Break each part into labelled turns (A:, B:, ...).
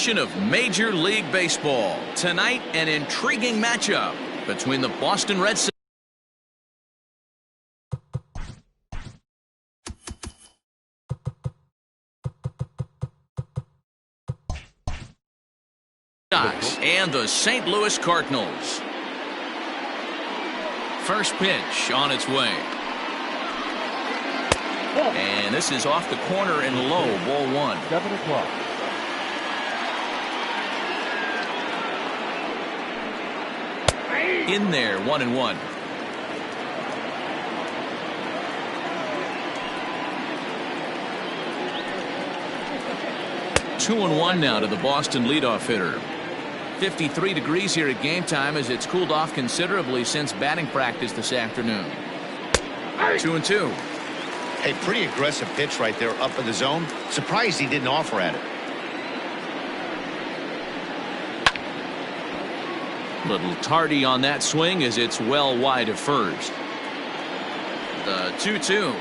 A: edition of Major League Baseball. Tonight, an intriguing matchup between the Boston Red Sox and the St. Louis Cardinals. First pitch on its way. And this is off the corner and low, ball one.
B: 7 o'clock.
A: In there, 1-1. Two and one now to the Boston leadoff hitter. 53 degrees here at game time as it's cooled off considerably since batting practice this afternoon. 2-2.
C: A pretty aggressive pitch right there up in the zone. Surprised he didn't offer at it.
A: Little tardy on that swing as it's well wide of first. The 2-2.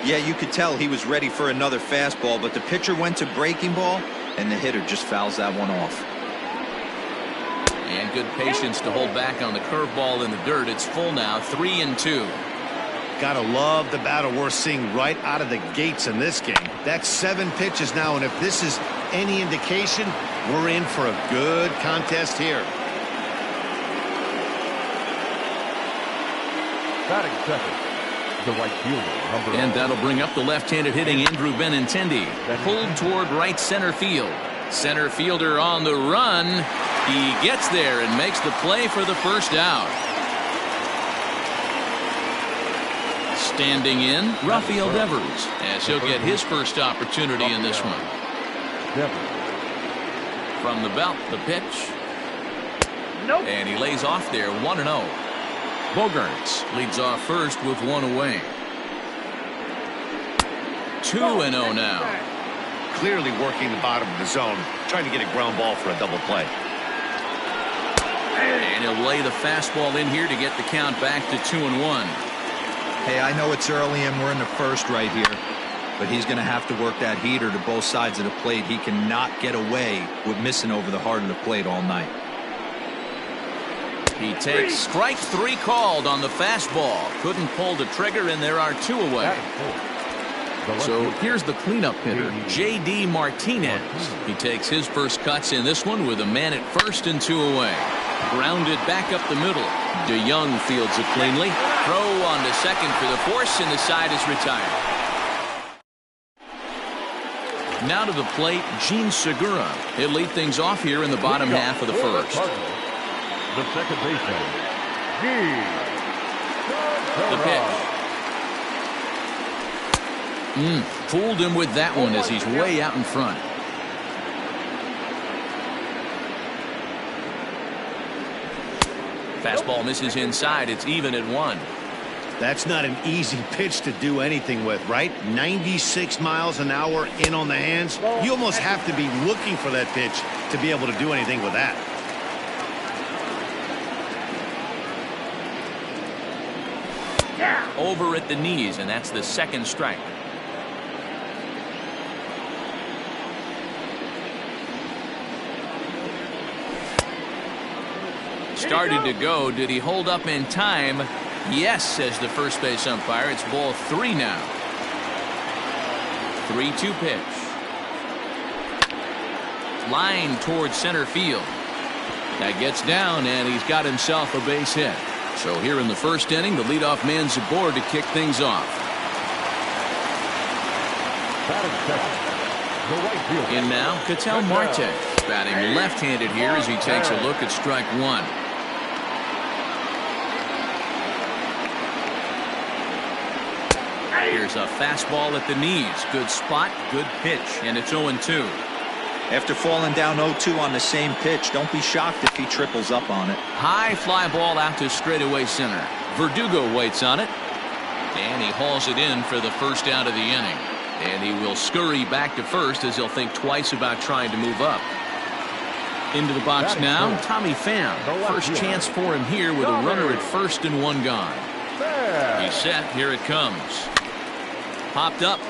D: Yeah, you could tell he was ready for another fastball, but the pitcher went to breaking ball, and the hitter just fouls that one off.
A: And good patience to hold back on the curveball in the dirt. It's full now, 3-2.
C: Gotta love the battle we're seeing right out of the gates in this game. That's 7 pitches now, and if this is any indication, we're in for a good contest here.
B: Batting second, the right fielder,
A: and that'll bring up the left-handed hitting Andrew Benintendi. Pulled toward right center field. Center fielder on the run. He gets there and makes the play for the first out. Standing in, Rafael Devers, as he'll get his first opportunity in this one. From the belt, the pitch. And he lays off there, 1-0. Bogarts leads off first with one away. 2-0 now.
C: Clearly working the bottom of the zone, trying to get a ground ball for a double play.
A: And he'll lay the fastball in here to get the count back to 2-1.
D: Hey, I know it's early and we're in the first right here, but he's going to have to work that heater to both sides of the plate. He cannot get away with missing over the heart of the plate all night.
A: He takes strike 3 called on the fastball. Couldn't pull the trigger, and there are 2 away. So here's the cleanup hitter, J.D. Martinez. He takes his first cuts in this one with a man at first and 2 away. Grounded back up the middle. DeYoung fields it cleanly. Throw on to second for the force, and the side is retired. Now to the plate, Gene Segura. He'll lead things off here in the bottom half of the first.
B: The second baseman,
A: The pitch. Fooled him with that one as he's way out in front. Fastball misses inside. It's even at 1.
C: That's not an easy pitch to do anything with, right? 96 miles an hour in on the hands. You almost have to be looking for that pitch to be able to do anything with that.
A: Over at the knees, and that's the second strike. Started to go. Did he hold up in time? Yes, says the first base umpire. It's ball 3 now. 3-2 pitch. Line towards center field. That gets down, and he's got himself a base hit. So here in the first inning, the leadoff man's aboard to kick things off. In now, Ketel Marte, batting left-handed here as he takes a look at strike 1. Here's a fastball at the knees. Good spot, good pitch, and it's 0-2.
D: After falling down 0-2 on the same pitch, don't be shocked if he triples up on it.
A: High fly ball out to straightaway center. Verdugo waits on it, and he hauls it in for the first out of the inning. And he will scurry back to first as he'll think twice about trying to move up. Into the box now, Tommy Pham. First chance for him here with a runner at first and 1 gone. He's set. Here it comes. Popped up.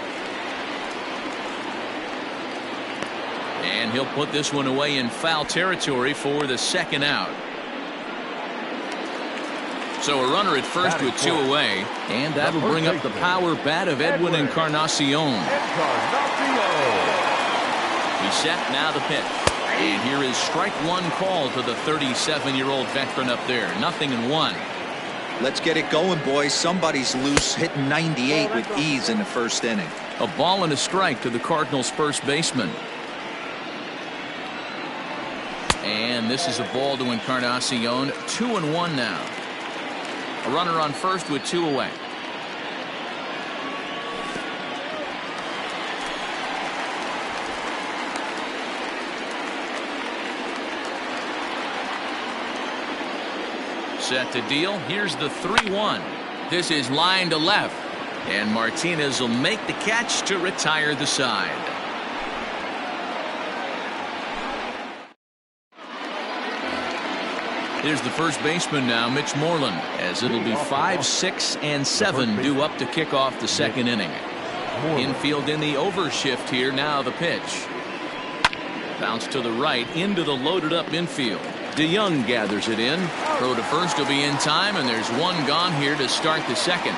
A: And he'll put this one away in foul territory for the second out. So a runner at first with 2 away, and that'll bring up the power bat of Edwin Encarnacion. He's set, now the pitch. And here is strike one call to the 37-year-old veteran up there. 0-1.
D: Let's get it going, boys. Somebody's loose, hitting 98 with ease in the first inning.
A: A ball and a strike to the Cardinals' first baseman. And this is a ball to Encarnacion. 2-1 now. A runner on first with 2 away. Set to deal. Here's the 3-1. This is line to left. And Martinez will make the catch to retire the side. Here's the first baseman now, Mitch Moreland, as it'll be 5, 6, and 7 due up to kick off the second inning. Infield in the overshift here. Now the pitch. Bounce to the right into the loaded up infield. DeYoung gathers it in. Throw to first will be in time, and there's one gone here to start the second.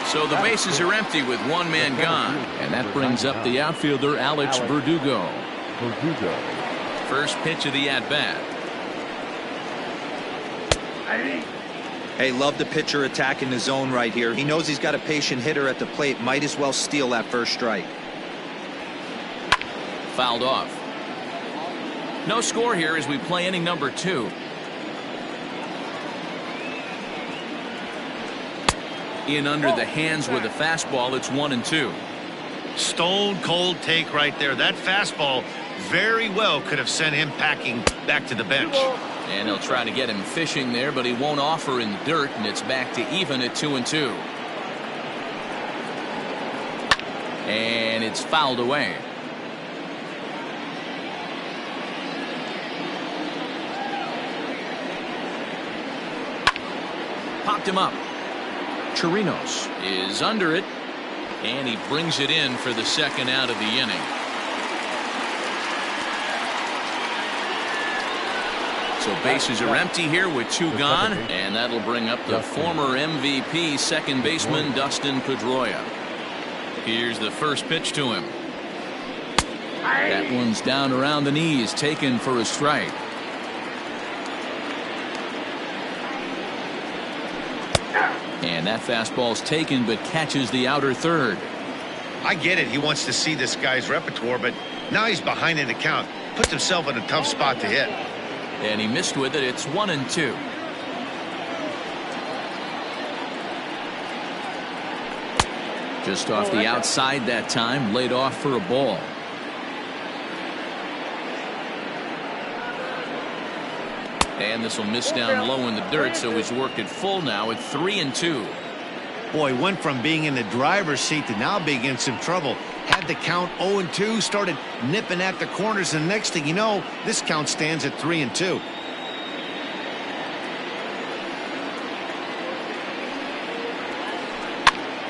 A: So the bases are empty with one man gone, and that brings up the outfielder Alex Verdugo. First pitch of the at-bat.
D: Hey, love the pitcher attacking the zone right here. He knows he's got a patient hitter at the plate. Might as well steal that first strike.
A: Fouled off. No score here as we play inning number 2. In under the hands with a fastball. It's 1-2.
C: Stone cold take right there. That fastball very well could have sent him packing back to the bench.
A: And he'll try to get him fishing there, but he won't offer in the dirt, and it's back to even at 2-2. And it's fouled away. Popped him up. Chirinos is under it, and he brings it in for the second out of the inning. So bases are empty here with 2 gone, and that'll bring up the former MVP second baseman Dustin Pedroia. Here's the first pitch to him. That one's down around the knees, taken for a strike. And that fastball's taken, but catches the outer third.
C: I get it. He wants to see this guy's repertoire, but now he's behind in the count. Puts himself in a tough spot to hit.
A: And he missed with it. It's 1-2. Just off the outside that time, laid off for a ball. And this will miss down low in the dirt, so he's worked it full now at 3-2.
C: Boy, went from being in the driver's seat to now being in some trouble. Had the count 0-2, started nipping at the corners, and the next thing you know, this count stands at 3-2.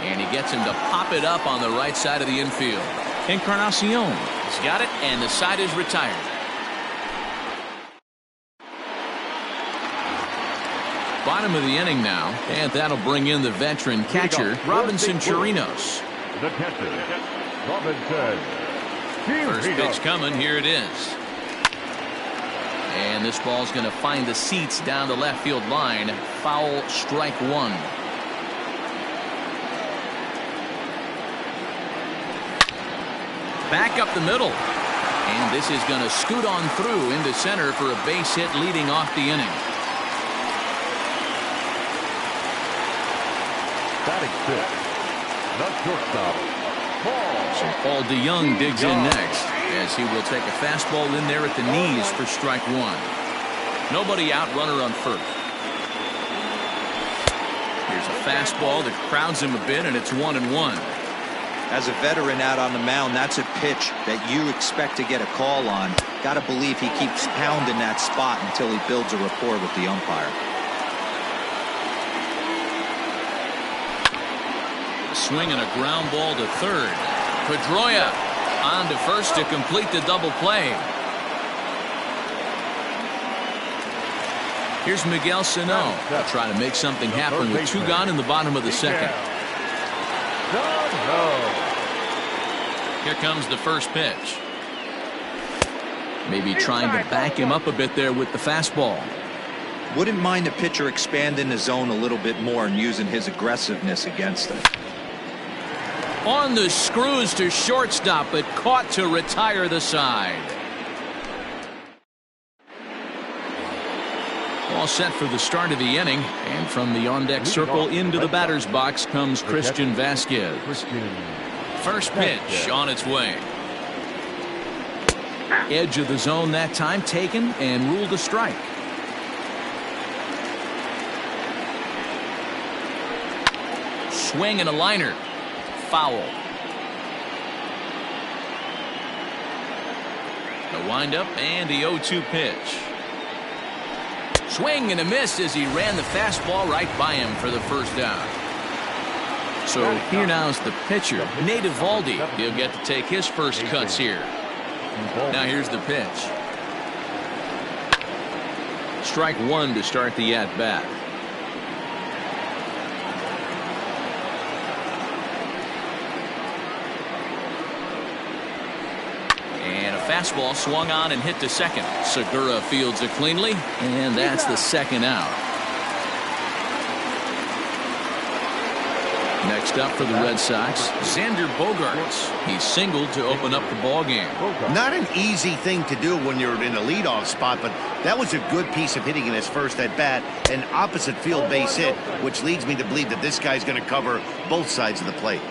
A: And he gets him to pop it up on the right side of the infield. Encarnacion has got it, and the side is retired. Bottom of the inning now, and that'll bring in the veteran catcher Robinson Chirinos.
B: The catcher, Robinson.
A: First pitch coming. Here it is. And this ball's going to find the seats down the left field line. Foul, strike 1. Back up the middle. And this is going to scoot on through into center for a base hit leading off the inning.
B: Batting fifth, the shortstop,
A: So Paul DeYoung digs in next, as he will take a fastball in there at the knees for strike 1. Nobody out, runner on first. Here's a fastball that crowds him a bit, and it's 1-1.
D: As a veteran out on the mound, that's a pitch that you expect to get a call on. Got to believe he keeps pounding that spot until he builds a rapport with the umpire.
A: Swing and a ground ball to third. Pedroia On to first to complete the double play. Here's Miguel Sano. They'll try to make something happen with 2 gone in the bottom of the second. Here comes the first pitch. Maybe trying to back him up a bit there with the fastball.
D: Wouldn't mind the pitcher expanding the zone a little bit more and using his aggressiveness against it.
A: On the screws to shortstop, but caught to retire the side. All set for the start of the inning, and from the on-deck circle into the batter's box comes Christian Vasquez. First pitch on its way. Edge of the zone that time taken and ruled a strike. Swing and a liner. Foul. The windup and the 0-2 pitch. Swing and a miss as he ran the fastball right by him for the first down. So here now is the pitcher, Nate Eovaldi. He'll get to take his first cuts here. Now here's the pitch. Strike 1 to start the at-bat. And a fastball swung on and hit to second. Segura fields it cleanly, and that's the second out. Next up for the Red Sox, Xander Bogaerts. He singled to open up the ball game.
C: Not an easy thing to do when you're in a leadoff spot, but that was a good piece of hitting in his first at bat, an opposite field base hit, which leads me to believe that this guy's going to cover both sides of the plate.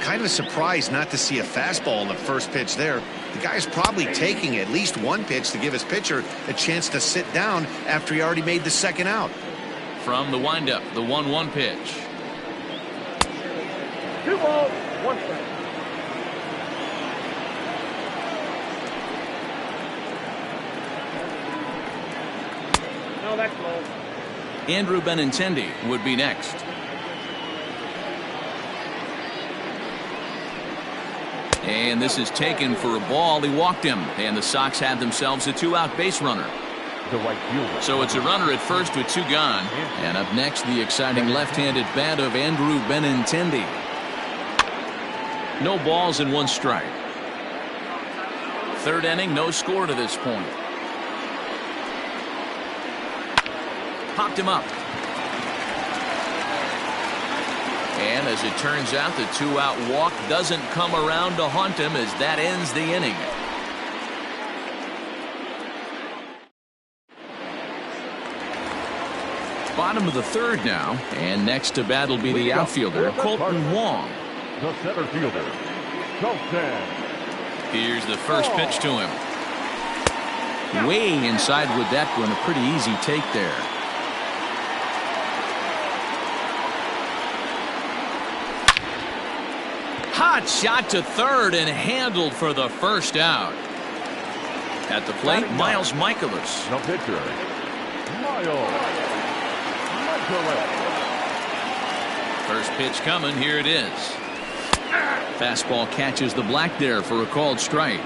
C: Kind of a surprise not to see a fastball in the first pitch there. The guy's probably taking at least one pitch to give his pitcher a chance to sit down after he already made the second out.
A: From the windup, the 1-1 pitch.
B: 2 balls, 1 strike. No, that's low.
A: Andrew Benintendi would be next. And this is taken for a ball. He walked him, and the Sox had themselves a 2-out base runner.
B: The right fielder.
A: So it's a runner at first with 2 gone. And up next, the exciting left-handed bat of Andrew Benintendi. No balls and 1 strike. Third inning, no score to this point. Popped him up. And as it turns out, the 2-out walk doesn't come around to haunt him as that ends the inning. Bottom of the third now, and next to bat will be the outfielder, Colton Wong.
B: The center fielder, Colton.
A: Here's the first pitch to him. Way inside with that one, a pretty easy take there. Hot shot to third and handled for the first out. At the plate, Miles Michaelis.
B: The pitcher, Miles Michaelis.
A: First pitch coming, here it is. Fastball catches the black there for a called strike.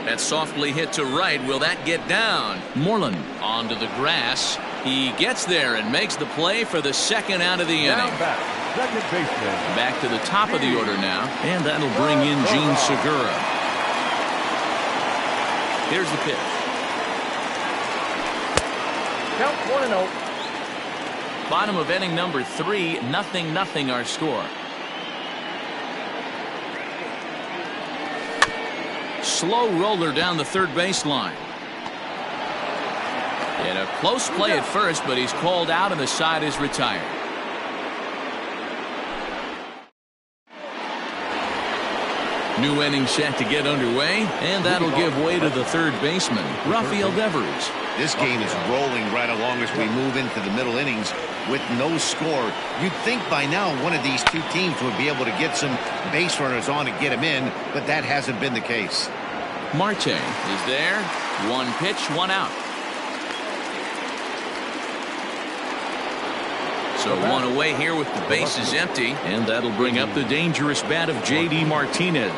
A: That's softly hit to right. Will that get down? Moreland onto the grass. He gets there and makes the play for the second out of the inning.
B: Second baseman.
A: Back to the top of the order now, and that'll bring in Gene Segura. Here's the pitch.
B: Count 1-0.
A: Bottom of inning number 3, 0-0 our score. Slow roller down the third baseline. And a close play at first, but he's called out and the side is retired. New inning set to get underway, and that'll give way to the third baseman, Rafael Devers.
C: This game is rolling right along as we move into the middle innings with no score. You'd think by now one of these two teams would be able to get some base runners on and get them in, but that hasn't been the case.
A: Marte is there. 1 pitch, 1 out. So one away here with the bases empty, and that'll bring up the dangerous bat of J.D. Martinez.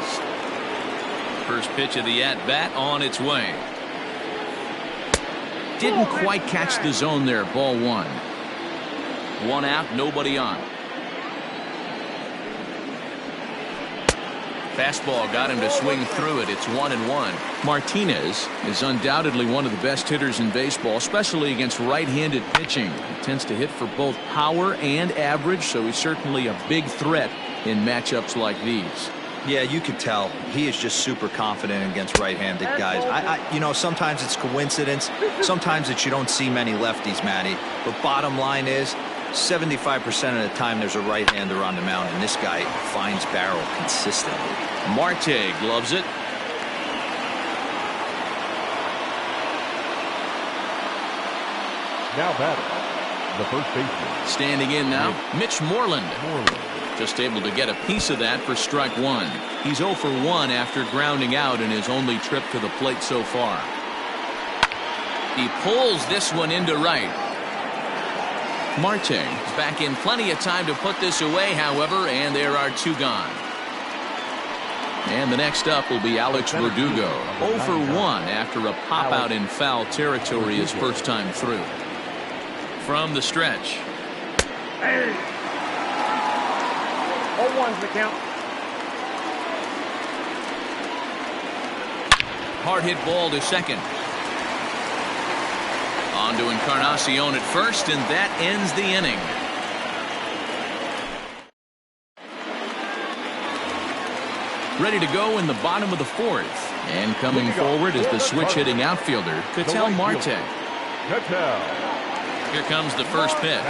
A: First pitch of the at-bat on its way. Didn't quite catch the zone there. Ball one. One out, nobody on. Fastball got him to swing through it. It's 1-1. Martinez is undoubtedly one of the best hitters in baseball, especially against right-handed pitching. He tends to hit for both power and average, so he's certainly a big threat in matchups like these.
D: Yeah, you could tell he is just super confident against right-handed guys. You know, sometimes it's coincidence. Sometimes it's you don't see many lefties, Matty. But bottom line is, 75% of the time there's a right-hander on the mound, and this guy finds barrel consistently.
A: Marte gloves it.
B: Now batting, the first baseman.
A: Standing in now, Mitch Moreland. Just able to get a piece of that for strike one. He's 0 for 1 after grounding out in his only trip to the plate so far. He pulls this one into right. Marte is back in plenty of time to put this away, however, and there are 2 gone. And the next up will be Alex Verdugo. 0 for 1 after a pop out in foul territory his first time through. From the stretch.
B: 0-1's the count.
A: Hard hit ball to second. On to Encarnacion at first, and that ends the inning. Ready to go in the bottom of the 4th. And coming forward is the switch-hitting outfielder, Ketel Marte. Here comes the first pitch.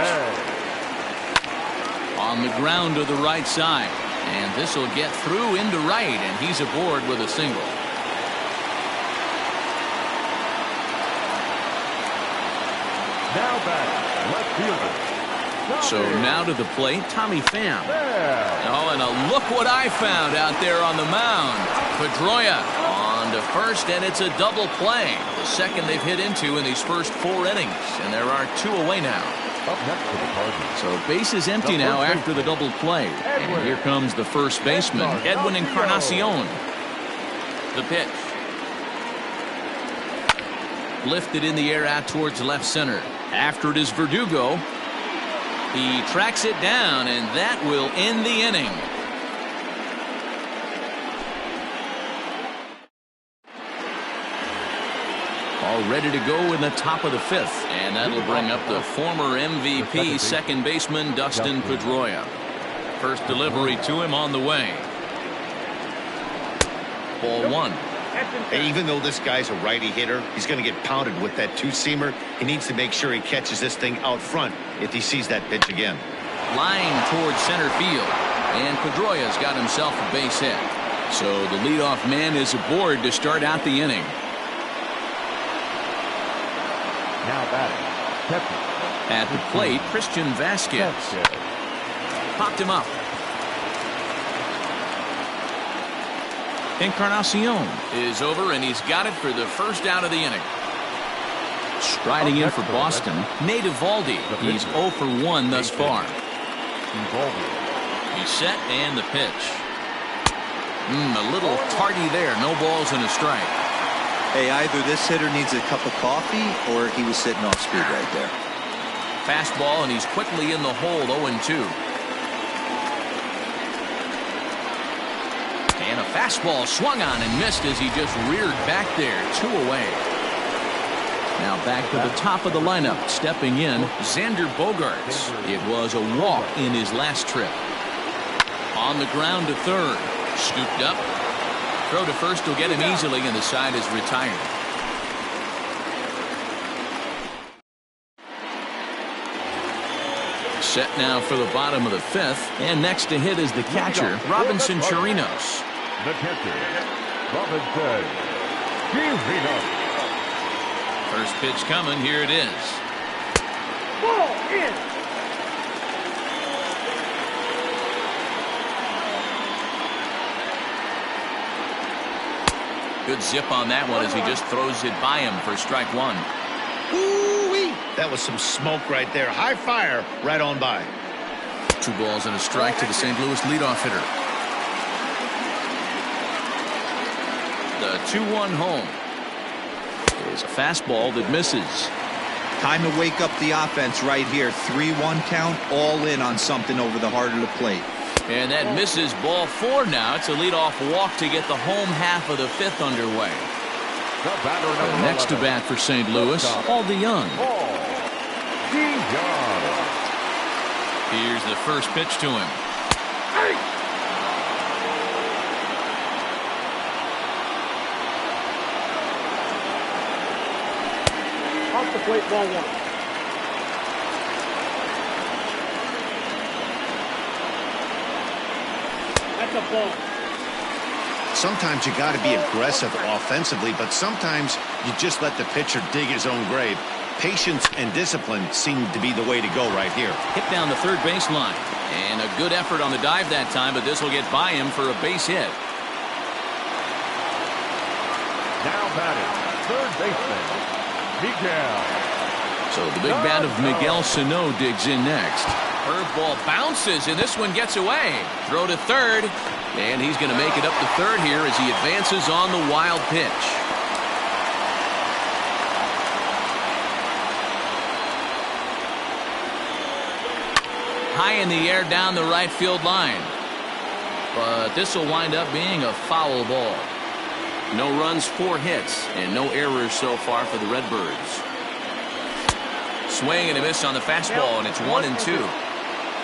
A: On the ground to the right side. And this will get through into right, and he's aboard with a single.
B: Now back, left fielder.
A: So now to the plate, Tommy Pham. Oh, and look what I found out there on the mound. Pedroia on to first, and it's a double play. The second they've hit into in these first 4 innings, and there are 2 away now.
B: Up next for the Cardinals.
A: So bases empty now after the double play. And here comes the first baseman, Edwin Encarnacion. The pitch. Lifted in the air out towards left center. After it is Verdugo. He tracks it down, and that will end the inning. All ready to go in the top of the 5th, and that'll bring up the former MVP second baseman Dustin Pedroia. First delivery to him on the way. Ball 1.
C: And even though this guy's a righty hitter, he's going to get pounded with that 2-seamer. He needs to make sure he catches this thing out front if he sees that pitch again.
A: Line towards center field, and Pedroia's got himself a base hit. So the leadoff man is aboard to start out the inning.
B: Now batting, catcher.
A: At the plate, Christian Vasquez. Popped him up. Encarnacion is over, and he's got it for the first out of the inning. Striding in for Boston, Nate Eovaldi. He's 0 for 1 thus far. He's set, and the pitch. A little tardy there. No balls and a strike.
D: Hey, either this hitter needs a cup of coffee or he was sitting off speed right there.
A: Fastball, and he's quickly in the hole. 0-2. And a fastball swung on and missed as he just reared back there. 2 away. Now back to the top of the lineup. Stepping in, Xander Bogaerts. It was a walk in his last trip. On the ground to third. Scooped up. Throw to first will get him easily, and the side is retired. Set now for the bottom of the 5th, and next to hit is the catcher, Robinson Chirinos.
B: The catcher, Robinson Chirinos.
A: First pitch coming. Here it is.
B: Ball in.
A: Good zip on that one as he just throws it by him for strike 1.
C: Ooh-wee. That was some smoke right there. High fire right on by.
A: 2 balls and a strike to the St. Louis leadoff hitter. The 2-1 home is a fastball that misses.
D: Time to wake up the offense right here. 3-1 count, all in on something over the heart of the plate.
A: And that misses. Ball 4 now. It's a leadoff walk to get the home half of the 5th underway. The next to bat for St. Louis, Paul DeYoung. Here's the first pitch to him.
E: Off the plate, ball 1. That's a ball.
C: Sometimes you got to be aggressive offensively, but sometimes you just let the pitcher dig his own grave. Patience and discipline seem to be the way to go right here.
A: Hit down the third baseline. And a good effort on the dive that time, but this will get by him for a base hit.
B: Now batting, third baseman, Miguel.
A: So the big bat of Miguel Sano digs in next. Curveball bounces, and this one gets away. Throw to third, and he's going to make it up to third here as he advances on the wild pitch. High in the air down the right field line. But this will wind up being a foul ball. No runs, 4 hits, and no errors so far for the Redbirds. Swing and a miss on the fastball, and it's 1-2.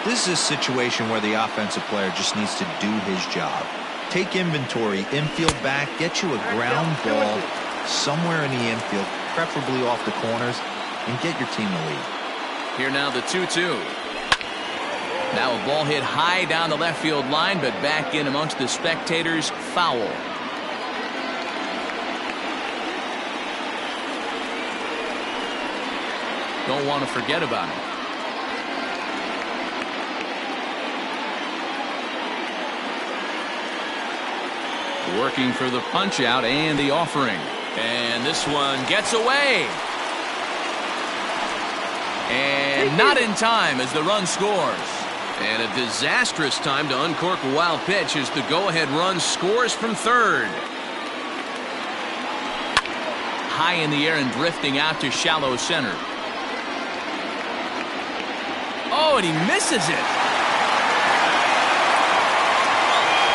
D: This is a situation where the offensive player just needs to do his job. Take inventory, infield back, get you a ground ball somewhere in the infield, preferably off the corners, and get your team the lead.
A: Here now the 2-2. Now a ball hit high down the left field line, but back in amongst the spectators. Foul. Don't want to forget about it. Working for the punch out and the offering. And this one gets away. And not in time as the run scores. And a disastrous time to uncork a wild pitch as the go-ahead run scores from third. High in the air and drifting out to shallow center. Oh, and he misses it.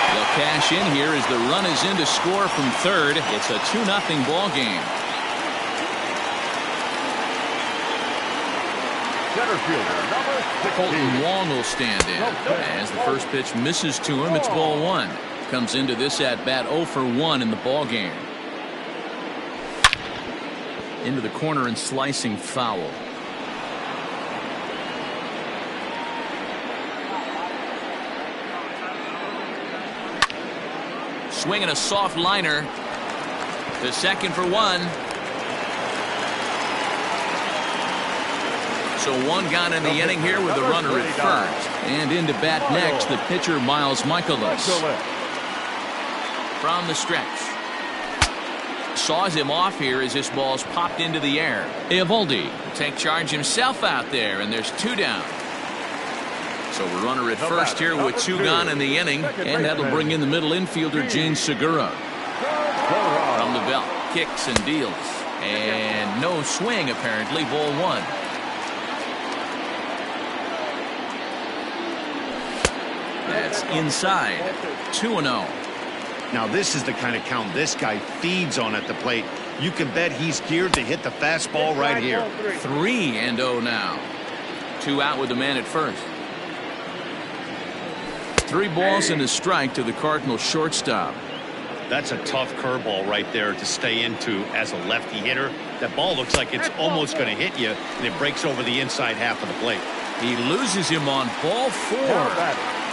A: They'll cash in here as the run is in to score from third. It's a 2-0 ball game.
B: Center fielder, number 16.
A: Colton Wong will stand in. As the first pitch misses to him, it's ball 1. Comes into this at bat 0 for 1 in the ball game. Into the corner and slicing foul. Swinging a soft liner to second for 1. So 1 gone in the inning here with the runner at first. And into bat next, the pitcher Miles Michaelis. From the stretch. Saws him off here as this ball's popped into the air. Eovaldi will take charge himself out there, and there's 2 down. So a runner at first here with 2 gone in the inning, and that'll bring in the middle infielder James Segura. From the belt, kicks and deals. And no swing apparently, ball 1. That's inside. 2-0.
C: Now this is the kind of count this guy feeds on at the plate. You can bet he's geared to hit the fastball right here.
A: 3-0 now. 2 out with the man at first. 3 balls and a strike to the Cardinals shortstop.
C: That's a tough curveball right there to stay into as a lefty hitter. That ball looks like it's almost going to hit you, and it breaks over the inside half of the plate.
A: He loses him on ball 4.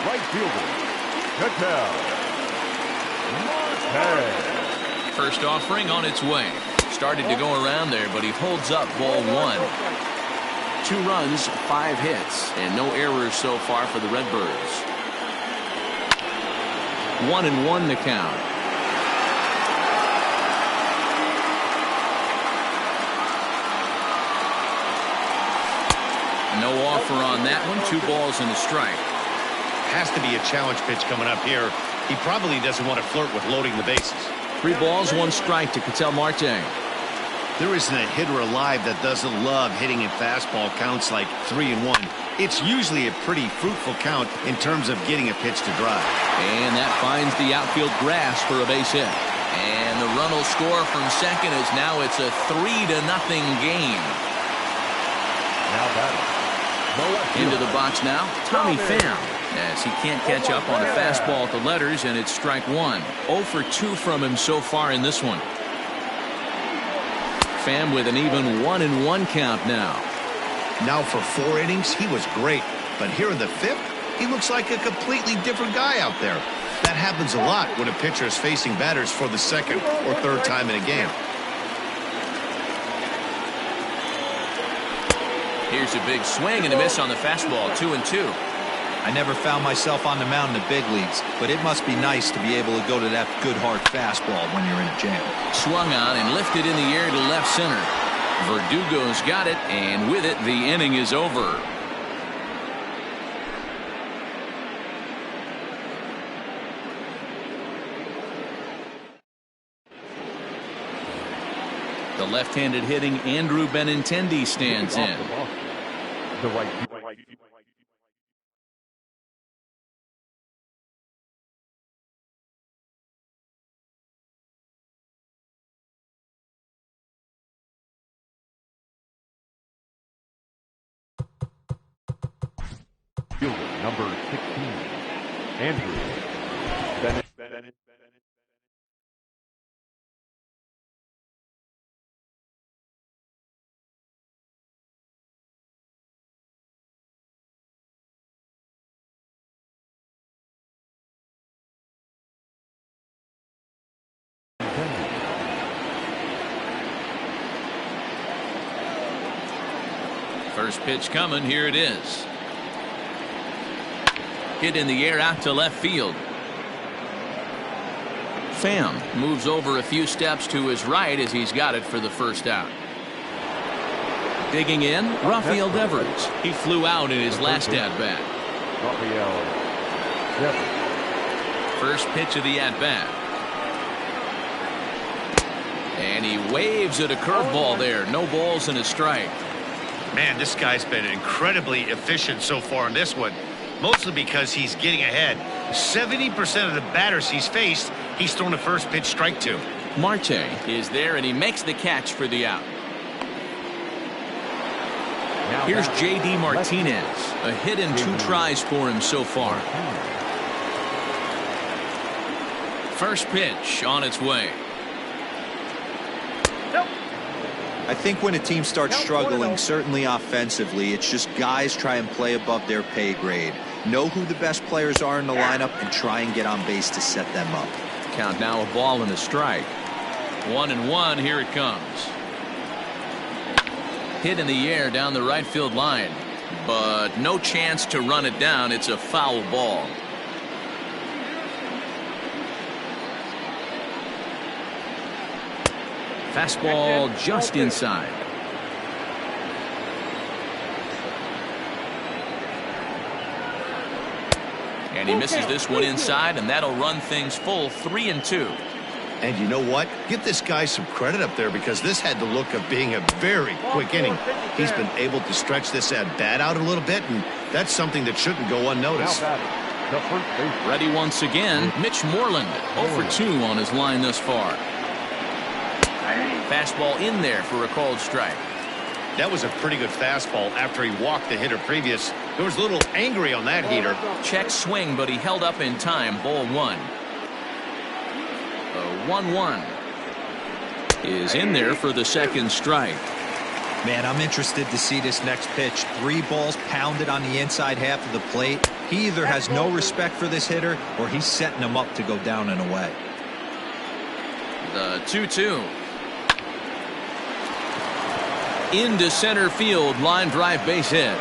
B: Right fielder, Cattell.
A: First offering on its way. Started to go around there, but he holds up ball 1. 2 runs, 5 hits, and no errors so far for the Redbirds. 1-1 the count. No offer on that one. 2 balls and a strike.
C: Has to be a challenge pitch coming up here. He probably doesn't want to flirt with loading the bases.
A: 3 balls, 1 strike to Ketel Marte.
C: There isn't a hitter alive that doesn't love hitting in fastball counts like 3-1. It's usually a pretty fruitful count in terms of getting a pitch to drive.
A: And that finds the outfield grass for a base hit. And the run will score from second as now it's a 3-0 game.
B: Now batting.
A: Into the box now, Tommy Pham, as he can't catch up on a fastball at the letters, and it's strike 1. 0 for 2 from him so far in this one. Pham with an even 1-1 count now.
C: Now for 4 innings, he was great. But here in the 5th, he looks like a completely different guy out there. That happens a lot when a pitcher is facing batters for the 2nd or 3rd time in a game.
A: Here's a big swing and a miss on the fastball. 2-2.
D: I never found myself on the mound in the big leagues, but it must be nice to be able to go to that good hard fastball when you're in a jam.
A: Swung on and lifted in the air to left center. Verdugo's got it, and with it, the inning is over. The left-handed hitting Andrew Benintendi stands in.
B: The right. Fielder number 16, Andrew Bennett.
A: First pitch coming. Here it is. Hit in the air out to left field. Pham moves over a few steps to his right as he's got it for the first out. Digging in, Rafael Devers. He flew out in his last at-bat. First pitch of the at-bat. And he waves at a curveball there. No balls and a strike.
C: Man, this guy's been incredibly efficient so far in this one. Mostly because he's getting ahead. 70% of the batters he's faced, he's thrown a first pitch strike to.
A: Marte is there, and he makes the catch for the out. Here's J.D. Martinez. A hit and 2 tries for him so far. First pitch on its way.
D: I think when a team starts struggling, certainly offensively, it's just guys try and play above their pay grade. Know who the best players are in the lineup and try and get on base to set them up.
A: Count now, a ball and a strike. 1-1. Here it comes. Hit in the air down the right field line, but no chance to run it down. It's a foul ball. Fastball just inside. And he misses this one inside, and that'll run things full. 3-2.
C: And you know what? Give this guy some credit up there because this had the look of being a very quick inning. He's been able to stretch this at-bat out a little bit, and that's something that shouldn't go unnoticed.
A: Ready once again, Mitch Moreland. 0 for 2 on his line thus far. Fastball in there for a called strike.
C: That was a pretty good fastball after he walked the hitter previous. There was a little angry on that heater.
A: Check swing, but he held up in time. Ball 1. A 1-1 is in there for the second strike.
D: Man, I'm interested to see this next pitch. 3 balls pounded on the inside half of the plate. He either has no respect for this hitter or he's setting him up to go down and away.
A: The 2-2. Into center field, line drive base hit.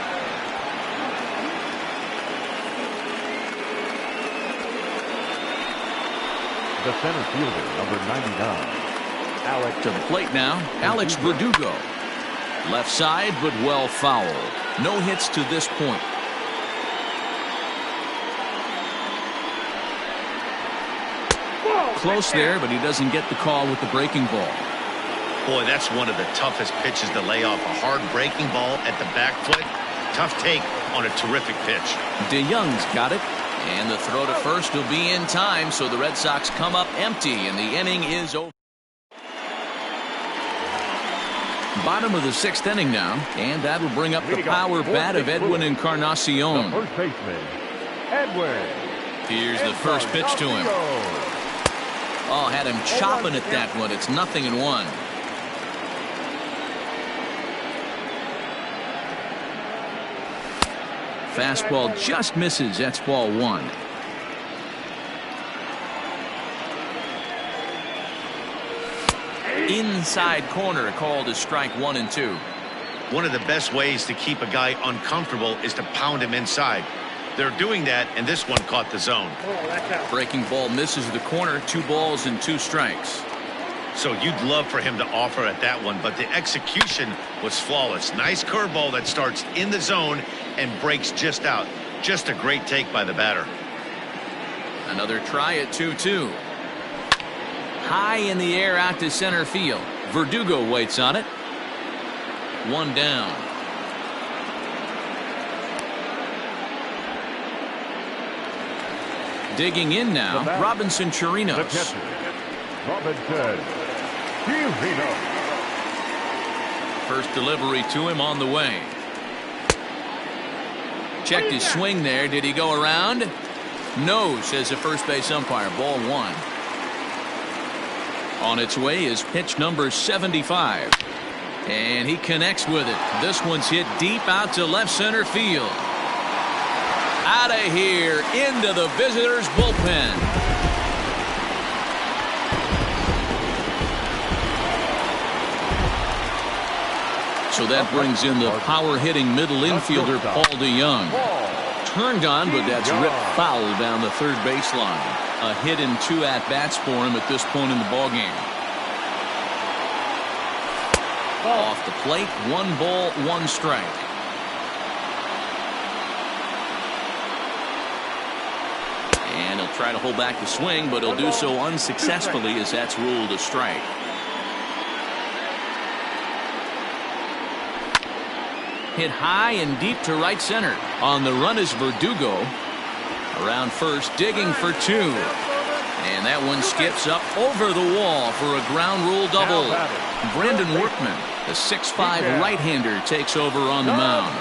B: The center fielder, number 99, Alex.
A: To the plate now, Alex Verdugo. Left side, but well fouled. No hits to this point. Close there, but he doesn't get the call with the breaking ball.
C: Boy, that's one of the toughest pitches to lay off. A hard breaking ball at the back foot. Tough take on a terrific pitch.
A: DeYoung's got it. And the throw to first will be in time, so the Red Sox come up empty, and the inning is over. Bottom of the 6th inning now, and that will bring up the power bat of Edwin Encarnacion.
B: The first baseman, Edwin.
A: Here's the first pitch to him. Oh, had him chopping at that one. It's 0-1. Fastball just misses. That's ball 1. Inside corner called as strike 1 and 2.
C: One of the best ways to keep a guy uncomfortable is to pound him inside. They're doing that, and this one caught the zone.
A: Breaking ball misses the corner. 2 balls and 2 strikes.
C: So you'd love for him to offer at that one, but the execution was flawless. Nice curveball that starts in the zone and breaks just out. Just a great take by the batter.
A: Another try at 2-2. High in the air out to center field. Verdugo waits on it. 1 down. Digging in now, Robinson Chirinos.
B: Robinson Chirinos.
A: First delivery to him on the way. Checked his swing there. Did he go around? No, says the first base umpire. Ball 1. On its way is pitch number 75. And he connects with it. This one's hit deep out to left center field. Out of here into the visitors' bullpen. So that brings in the power-hitting middle infielder Paul DeYoung. Turned on, but that's ripped foul down the third baseline. A hit in 2 at-bats for him at this point in the ballgame. Off the plate, 1 ball, 1 strike. And he'll try to hold back the swing, but he'll do so unsuccessfully as that's ruled a strike. Hit high and deep to right center. On the run is Verdugo. Around first, digging for 2. And that one skips up over the wall for a ground rule double. Brandon Workman, the 6'5" right-hander, takes over on the mound.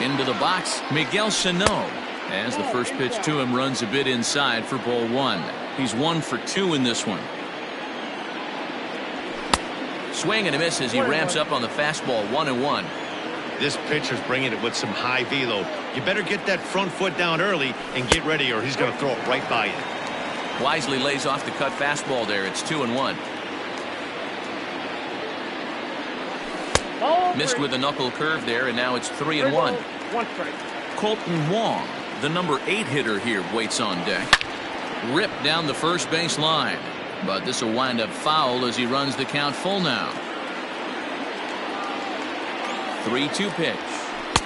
A: Into the box, Miguel Sano. As the first pitch to him runs a bit inside for ball 1. He's 1 for 2 in this one. Swing and a miss as he ramps up on the fastball. 1-1.
C: This pitcher's bringing it with some high velo. You better get that front foot down early and get ready, or he's going to throw it right by you.
A: Wisely lays off the cut fastball there. It's 2-1. Missed with a knuckle curve there, and now it's 3-1. Colton Wong, the number 8 hitter here, waits on deck. Ripped down the first base line. But this will wind up foul as he runs the count full now. 3-2 pitch.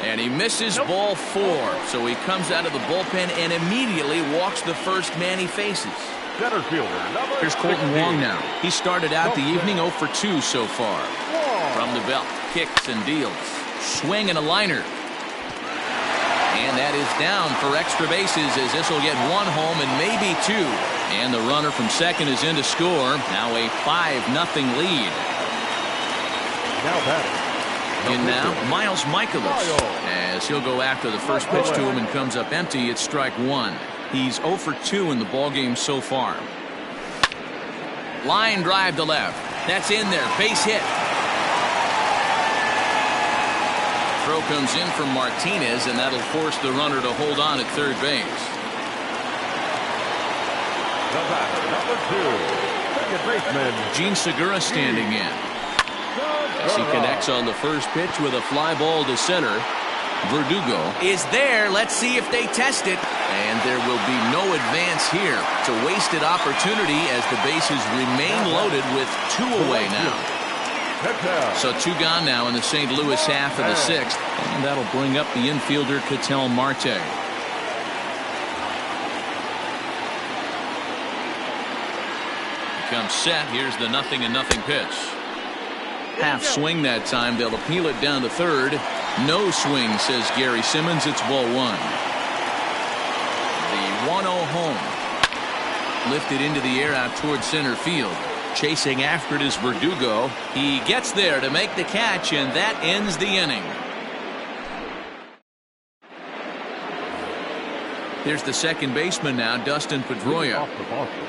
A: And he misses ball 4. So he comes out of the bullpen and immediately walks the first man he faces.
B: Center fielder, number
A: Here's Colton Wong now. He started out the evening 0 for 2 so far. From the belt, kicks and deals. Swing and a liner. And that is down for extra bases as this will get 1 home and maybe 2. And the runner from second is in to score. Now a 5-0 lead.
B: Now batting.
A: In now, Miles Michaelis. As he'll go after the first pitch to him and comes up empty, it's strike 1. He's 0 for 2 in the ballgame so far. Line drive to left. That's in there. Base hit. Throw comes in from Martinez, and that'll force the runner to hold on at third base.
B: The batter, number 2, second baseman
A: Gene Segura standing in. As he connects on the first pitch with a fly ball to center. Verdugo is there. Let's see if they test it. And there will be no advance here. It's a wasted opportunity as the bases remain loaded with 2 away now. So 2 gone now in the St. Louis half of the 6th. And that'll bring up the infielder Ketel Marte. Comes set. Here's the 0-0 pitch. Half swing that time. They'll appeal it down to third. No swing, says Gary Simmons. It's ball 1. The 1-0 home. Lifted into the air out towards center field. Chasing after it is Verdugo. He gets there to make the catch, and that ends the inning. There's the second baseman now, Dustin Pedroia.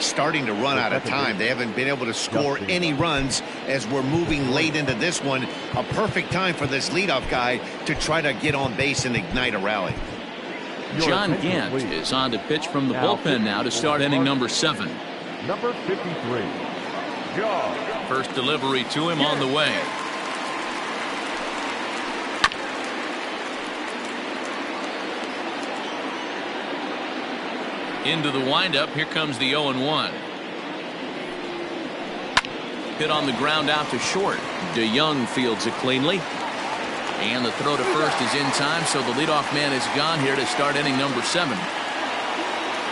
C: Starting to run out of time. They haven't been able to score any runs as we're moving late into this one. A perfect time for this leadoff guy to try to get on base and ignite a rally.
A: John Gant is on to pitch from the bullpen now to start inning number 7.
B: Number 53, John.
A: First delivery to him on the way. Into the windup. Here comes the 0-1. Hit on the ground out to short. DeYoung fields it cleanly. And the throw to first is in time, so the leadoff man is gone here to start inning number 7.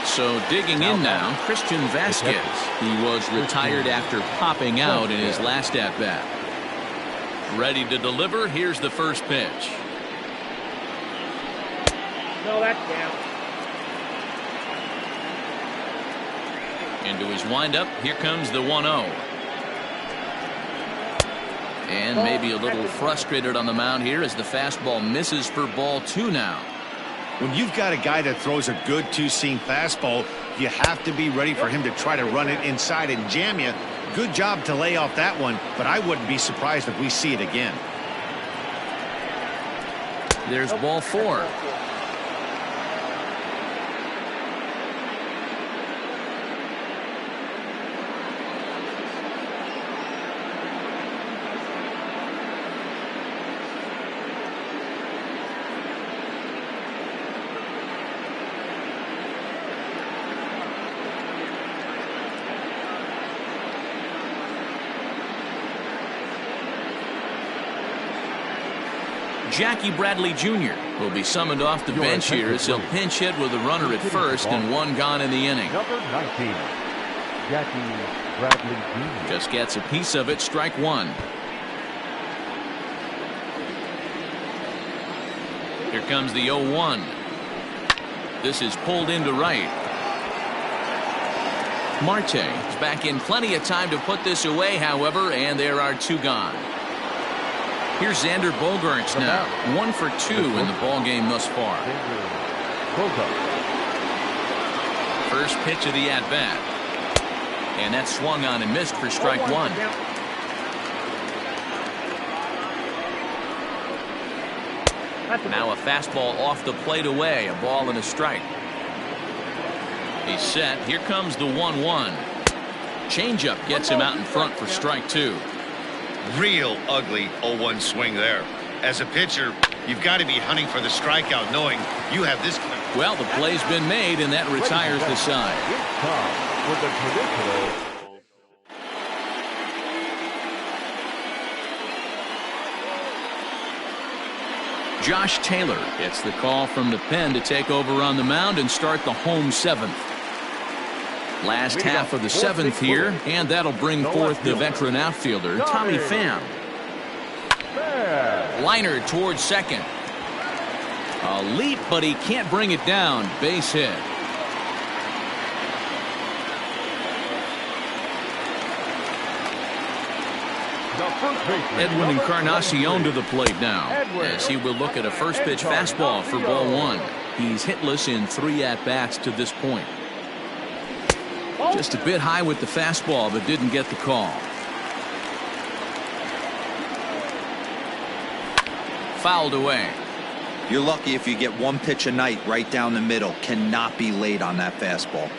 A: So digging in now, Christian Vasquez. He was retired after popping out in his last at-bat. Ready to deliver. Here's the first pitch.
E: No, that's down.
A: Into his windup. Here comes the 1-0. And maybe a little frustrated on the mound here as the fastball misses for ball 2 now.
C: When you've got a guy that throws a good 2-seam fastball, you have to be ready for him to try to run it inside and jam you. Good job to lay off that one, but I wouldn't be surprised if we see it again.
A: There's ball 4. Jackie Bradley Jr. will be summoned off the bench here as he'll pinch hit with a runner at first and 1 gone in the inning.
B: Number 19, Jackie Bradley Jr.
A: Just gets a piece of it. Strike 1. Here comes the 0-1. This is pulled into right. Marte is back in plenty of time to put this away, however, and there are 2 gone. Here's Xander Bogaerts now. 1 for 2 in the ballgame thus far. First pitch of the at-bat. And that swung on and missed for strike 1. Now a fastball off the plate away. A ball and a strike. He's set. Here comes the 1-1. Changeup gets him out in front for strike 2.
C: Real ugly 0-1 swing there. As a pitcher, you've got to be hunting for the strikeout, knowing you have this.
A: Well, the play's been made, and that retires the side. Josh Taylor gets the call from the pen to take over on the mound and start the home 7th. Last half of the 7th here, and that'll bring forth the veteran outfielder, Tommy Pham. Liner towards second. A leap, but he can't bring it down. Base hit. Edwin Encarnacion to the plate now, as he will look at a first pitch fastball for ball 1. He's hitless in 3 at-bats to this point. Just a bit high with the fastball, but didn't get the call. Fouled away.
D: You're lucky if you get 1 pitch a night right down the middle. Cannot be late on that fastball.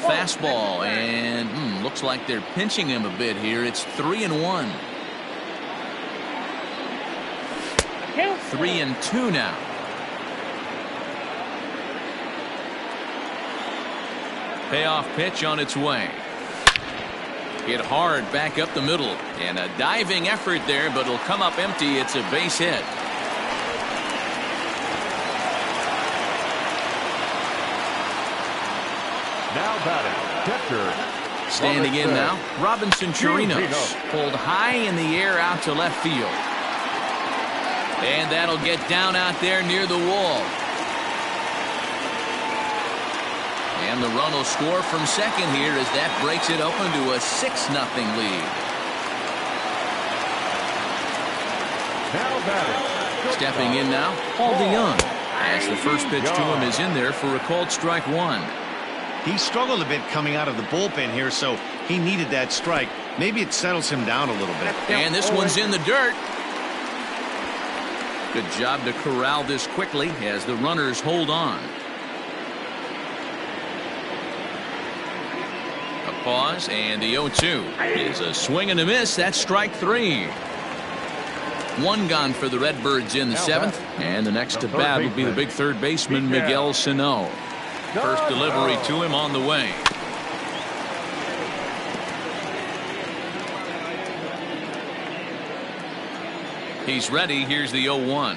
A: Fastball, and looks like they're pinching him a bit here. It's 3-1. 3-2 now. Payoff pitch on its way. Hit hard back up the middle. And a diving effort there, but it'll come up empty. It's a base hit.
B: Now batting, catcher.
A: Standing in now, Robinson Chirinos. Pulled high in the air out to left field. And that'll get down out there near the wall. And the run will score from second here as that breaks it open to a 6-0 lead.
B: Now batting.
A: Stepping in now, Paul DeYoung. As the first pitch to him is in there for a called strike one.
C: He struggled a bit coming out of the bullpen here, so he needed that strike. Maybe it settles him down a little bit.
A: And this one's in the dirt. Good job to corral this quickly as the runners hold on. A pause, and the 0-2 is a swing and a miss. That's strike three. One gone for the Redbirds in the seventh, and the next to bat will be the big third baseman Miguel Sano. First delivery to him on the way. He's ready. Here's the 0-1.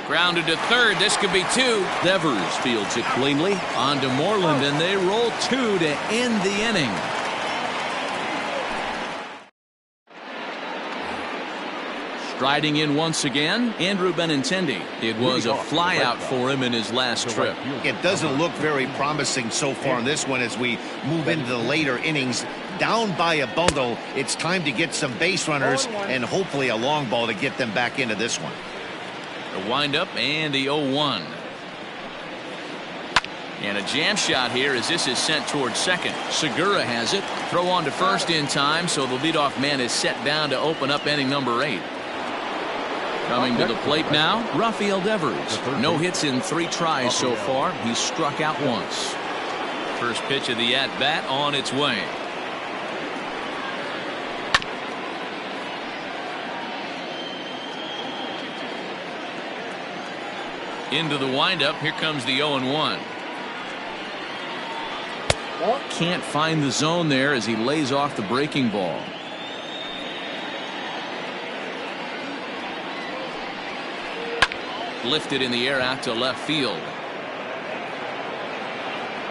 A: Grounded to third. This could be two. Devers fields it cleanly. On to Moreland, and they roll two to end the inning. Striding in once again, Andrew Benintendi. It was a flyout for him in his last trip.
C: It doesn't look very promising so far in this one as we move into the later innings. Down by a bundle, it's time to get some base runners and hopefully a long ball to get them back into this one.
A: The windup and the 0-1. And a jam shot here as this is sent towards second. Segura has it. Throw on to first in time, so the leadoff man is set down to open up inning number 8. Coming to the plate now, Rafael Devers. No hits in 3 tries so far. He's struck out once. First pitch of the at-bat on its way. Into the windup. Here comes the 0-1. Can't find the zone there as he lays off the breaking ball. Lifted in the air out to left field.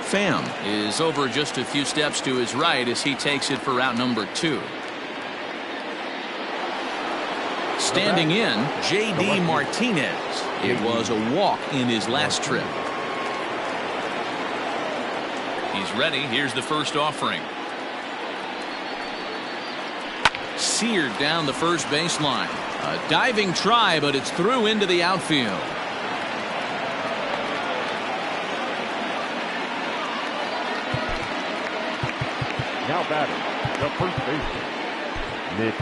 A: Pham is over just a few steps to his right as he takes it for out number 2. Standing in, J.D. Martinez. It was a walk in his last trip. He's ready. Here's the first offering. Seared down the first baseline. A diving try, but it's through into the outfield.
B: Now batting, the first baseman, Nick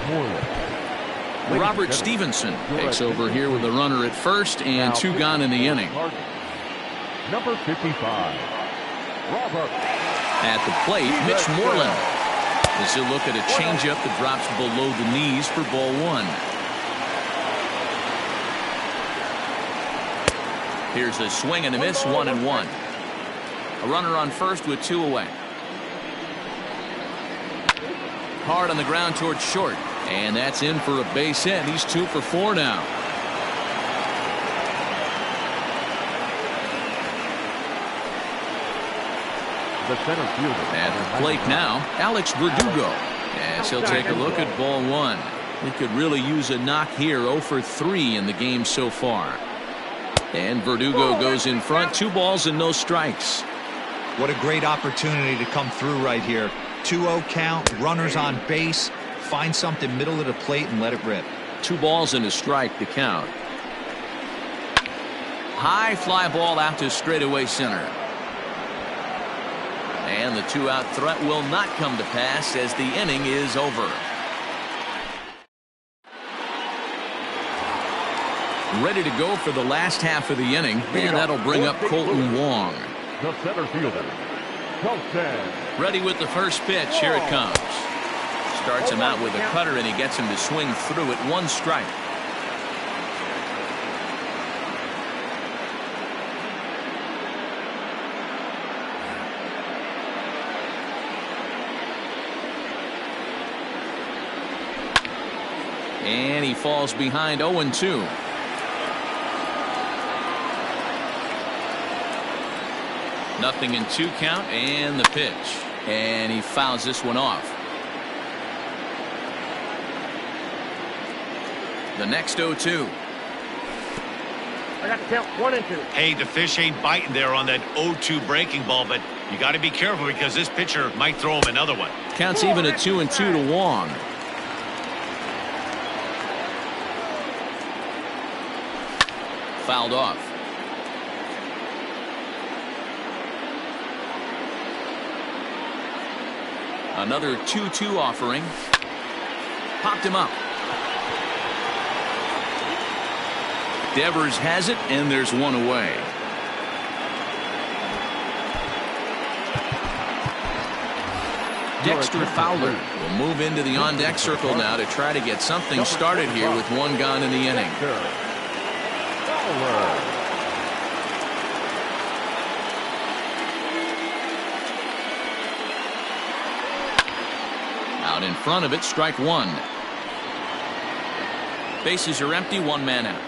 B: Moreland.
A: Robert Stevenson takes over here with a runner at first and 2 gone in the inning.
B: Number 55, Robert.
A: At the plate, Mitch Moreland. As he'll look at a changeup that drops below the knees for ball 1. Here's a swing and a miss, 1-1. A runner on first with 2 away. Hard on the ground towards short. And that's in for a base hit. He's 2 for 4 now.
B: The center fielder.
A: At the plate now, Alex Verdugo. As he'll take a look at ball 1. He could really use a knock here. 0 for 3 in the game so far. And Verdugo goes in front. 2 balls and no strikes.
D: What a great opportunity to come through right here. 2-0 count, runners on base. Find something middle of the plate and let it rip.
A: 2 balls and a strike to count. High fly ball out to straightaway center. And the 2-out threat will not come to pass as the inning is over. Ready to go for the last half of the inning, and that'll bring up Colton Wong.
B: The center fielder, Colton.
A: Ready with the first pitch. Here it comes. Starts him out with a cutter, and he gets him to swing through it. 1 strike. And he falls behind 0-2. Nothing in 2 count, and the pitch. And he fouls this one off. The next 0-2.
E: I got to count 1 and 2.
C: Hey, the fish ain't biting there on that 0-2 breaking ball, but you got to be careful because this pitcher might throw him another one.
A: Counts even at 2-2 to Wong. Fouled off. Another 2-2 offering. Popped him up. Devers has it, and there's 1 away. Dexter Fowler will move into the on-deck circle now to try to get something started here with 1 gone in the inning. Out in front of it, strike 1. Bases are empty, 1 man out.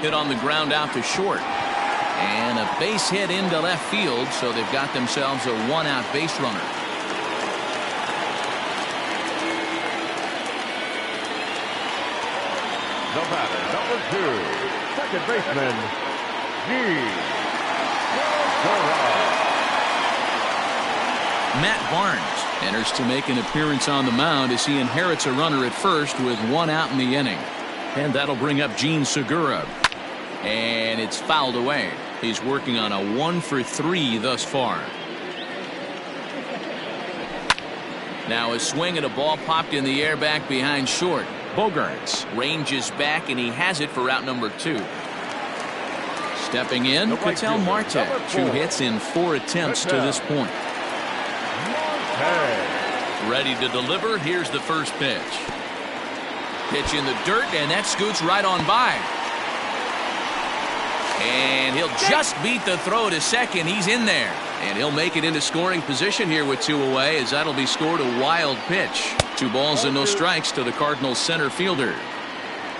A: Hit on the ground out to short. And a base hit into left field, so they've got themselves a 1-out base runner.
B: The batter, number 2, second baseman,
A: Matt Barnes enters to make an appearance on the mound as he inherits a runner at first with 1 out in the inning. And that'll bring up Gene Segura. And it's fouled away. He's working on a 1 for 3 thus far. Now a swing and a ball popped in the air back behind short. Bogarts ranges back, and he has it for out number 2. Stepping in, Ketel Marte. 2 hits in 4 attempts to this point. Ready to deliver. Here's the first pitch. Pitch in the dirt, and that scoots right on by. And he'll just beat the throw to second. He's in there. And he'll make it into scoring position here with 2 away, as that'll be scored a wild pitch. 2 balls and no strikes to the Cardinals center fielder.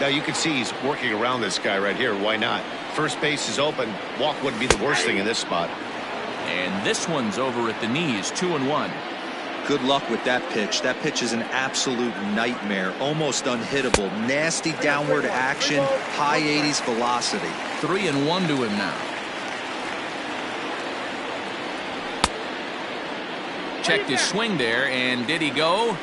C: Now you can see he's working around this guy right here. Why not? First base is open. Walk wouldn't be the worst thing in this spot.
A: And this one's over at the knees, 2-1.
D: Good luck with that pitch. That pitch is an absolute nightmare. Almost unhittable. Nasty downward action. High 80s velocity.
A: 3-1 to him now. Checked his swing there, and did he go?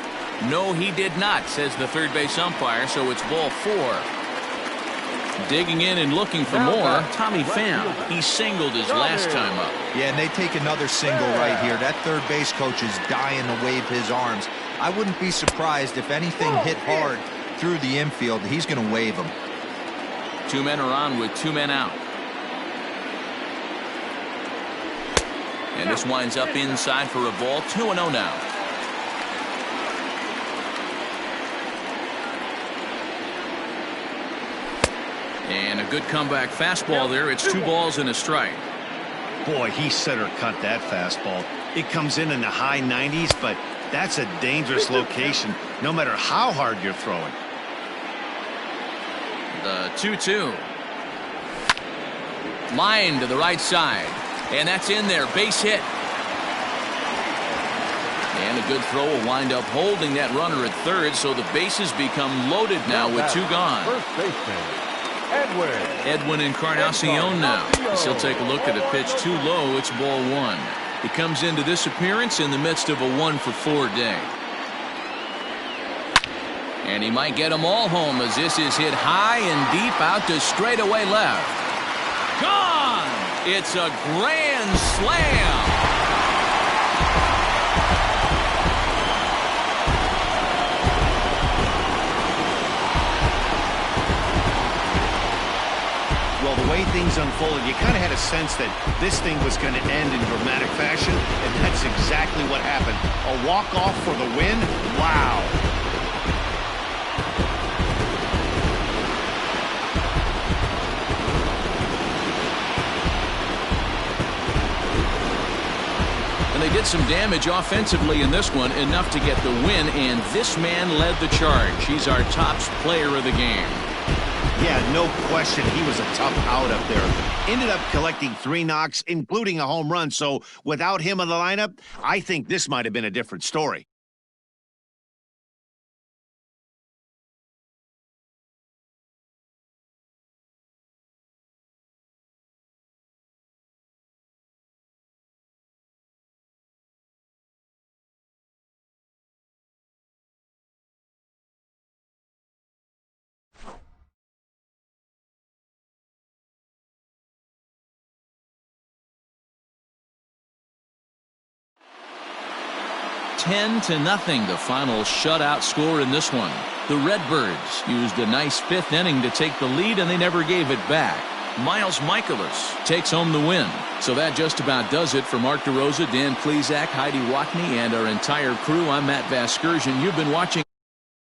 A: No, he did not, says the third base umpire, so it's ball 4. Digging in and looking for more, Tommy Pham. He singled his last time up.
D: Yeah, and they take another single right here. That third base coach is dying to wave his arms. I wouldn't be surprised if anything hit hard through the infield. He's going to wave them.
A: 2 men are on with 2 men out. And this winds up inside for a ball. 2-0 now. And a good comeback fastball there. It's 2 balls and a strike.
C: Boy, he center cut that fastball. It comes in the high 90s, but that's a dangerous location no matter how hard you're throwing.
A: The 2-2. Line to the right side. And that's in there. Base hit. And a good throw will wind up holding that runner at third, so the bases become loaded now with 2 gone.
B: First baseman,
A: Edwin Encarnacion now. As he'll take a look at a pitch too low. It's ball 1. He comes into this appearance in the midst of a 1 for 4 day. And he might get them all home, as this is hit high and deep out to straightaway left. Gone! It's a grand slam.
C: Well, the way things unfolded, you kind of had a sense that this thing was going to end in dramatic fashion, and that's exactly what happened. A walk-off for the win? Wow.
A: And they did some damage offensively in this one, enough to get the win, and this man led the charge. He's our top player of the game.
C: Yeah, no question. He was a tough out up there. Ended up collecting 3 knocks, including a home run. So without him in the lineup, I think this might have been a different story.
A: Ten to nothing, the final shutout score in this one. The Redbirds used a nice 5th inning to take the lead, and they never gave it back. Miles Michaelis takes home the win. So that just about does it for Mark DeRosa, Dan Plesac, Heidi Watney, and our entire crew. I'm Matt Vasgersian. You've been watching